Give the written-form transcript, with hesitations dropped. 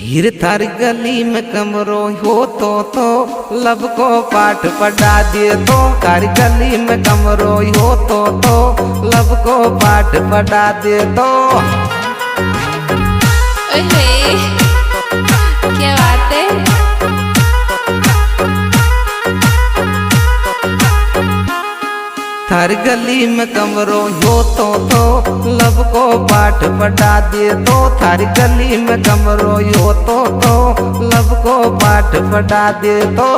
हीर थारी गली में कमरो हो तो लब को पाठ पढ़ा दिए तो थारी गली में कमरो हो तो लब को पाठ पढ़ा दिए तो। ओए क्या बात है। थारी गली में कमरो हो तो लब को पाठ पढ़ा दिए तो थारी गली में कमरो हो तो लब को पाठ पढ़ा दिए तो।